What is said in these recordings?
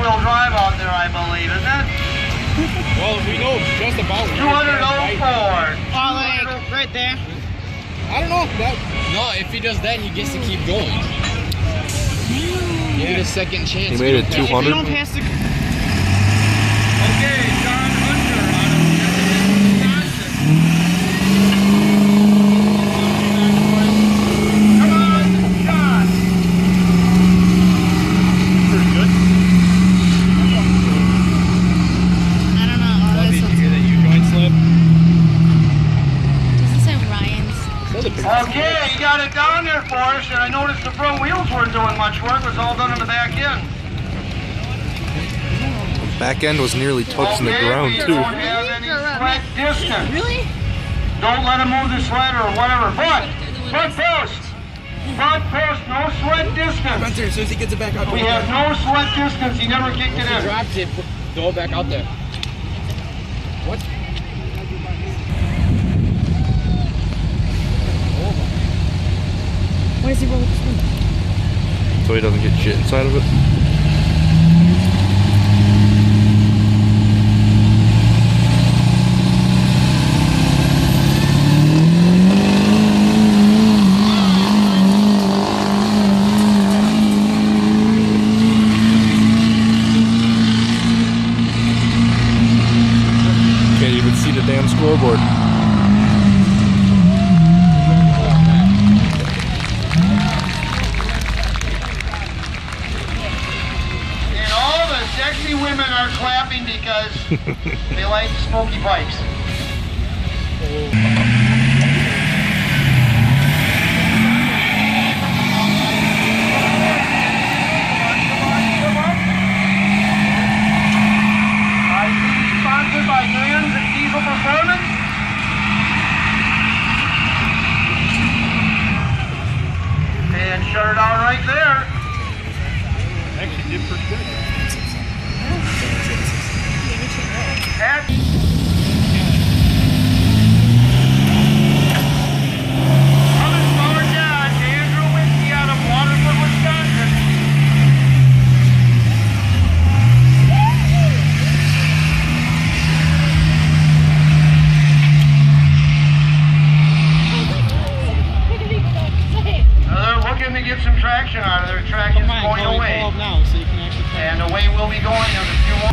four-wheel drive out there, I believe, isn't it? Well, we know just about 204. Right there. I don't know. No, if he does that, he gets to keep going. You get a second chance. He made it 200. If you don't pass the... Okay, John Hunter out of Wisconsin. Come on, John. Pretty good. I don't know. Did you hear that U-joint slip? Does it say Ryan's? Okay, you got it down there for us, and I noticed the front wheels weren't doing much work. It was all done in the back end. Back end was nearly touching the ground You too. don't have any sled distance. Really? Don't let him move the sled or whatever. But front post, no sled distance. Spencer, as soon as he gets it back out. We have no sled distance. He never kicked it He in. dropped it, throw it back out there. What? Why does he roll with the spoon? So he doesn't get shit inside of it. Can't even see the damn scoreboard. Sexy women are clapping because they like smoky pipes. Sponsored by Gans and Diesel Performance. And shut it out right there. Actually did pretty good. To get some traction out of there. Traction is going away. Now, so you can actually and away we'll be going in a few more.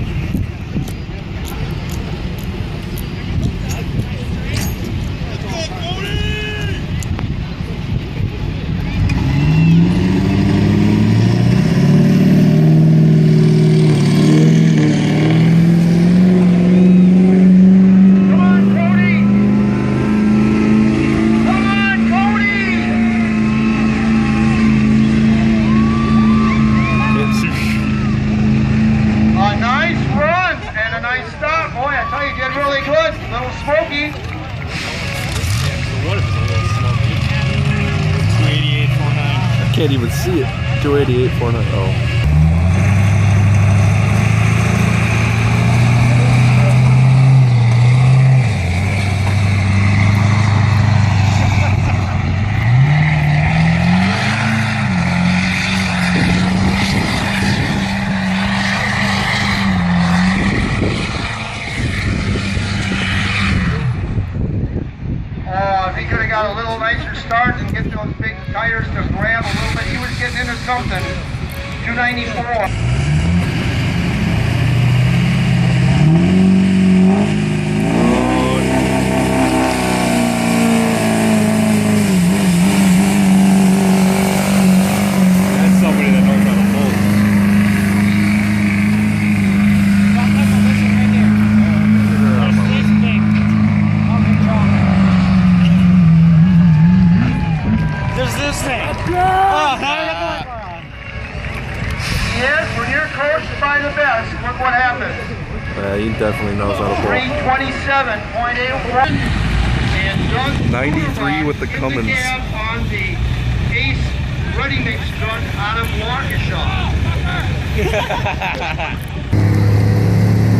Smoky. What if it's a little smoky? 288.49. I can't even see it. 288.49. Oh. If he could have got a little nicer start and get those big tires to grab a little bit, he was getting into something. 294. Yes, when you're coached by the best, look what happened. He definitely knows how to pull. 327.81. And Doug 93 with the Cummins. On the Ace Ready Mix truck out of Waukesha.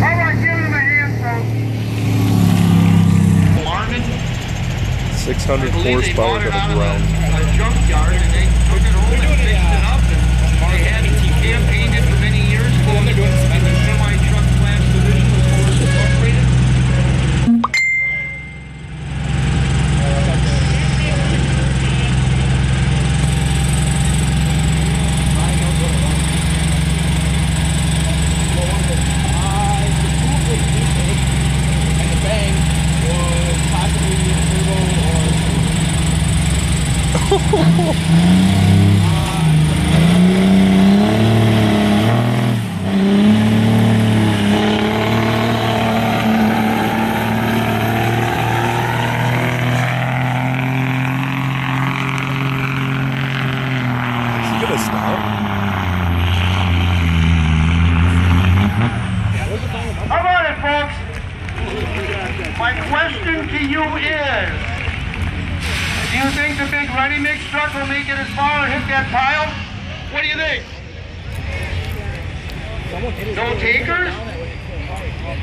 All right, give him a hand, folks. Marvin. 600 horsepower to the ground. A junkyard, and they took it home and fixed it up. And they had campaigned it for many years. Is he gonna stop? How about it, folks? My question to you is, do you think the big ready mix truck will make it as far and hit that pile? What do you think? No takers?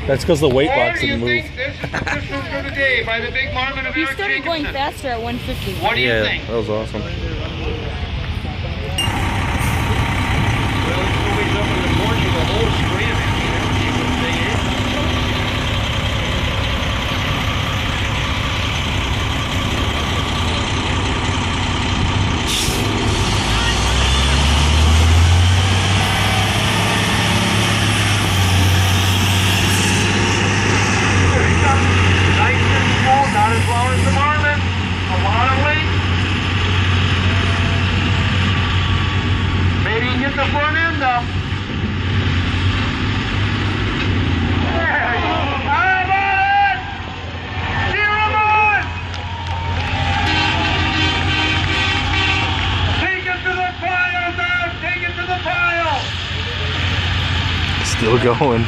That's because the weight Or box do you didn't move. think this is official for the day by the big Marvin of You Eric started going Jacobson? faster at 150. What do you Yeah, think? that was awesome. Well, it's always up in the porch of the whole street of it. You never see what the thing is. There he comes. Nice and smooth, not as long as the Marvin. A lot of weight. Maybe you can get the front end up. There you go. How about it? Cheer him on! Take it to the pile, Dad! Take it to the pile! Still going.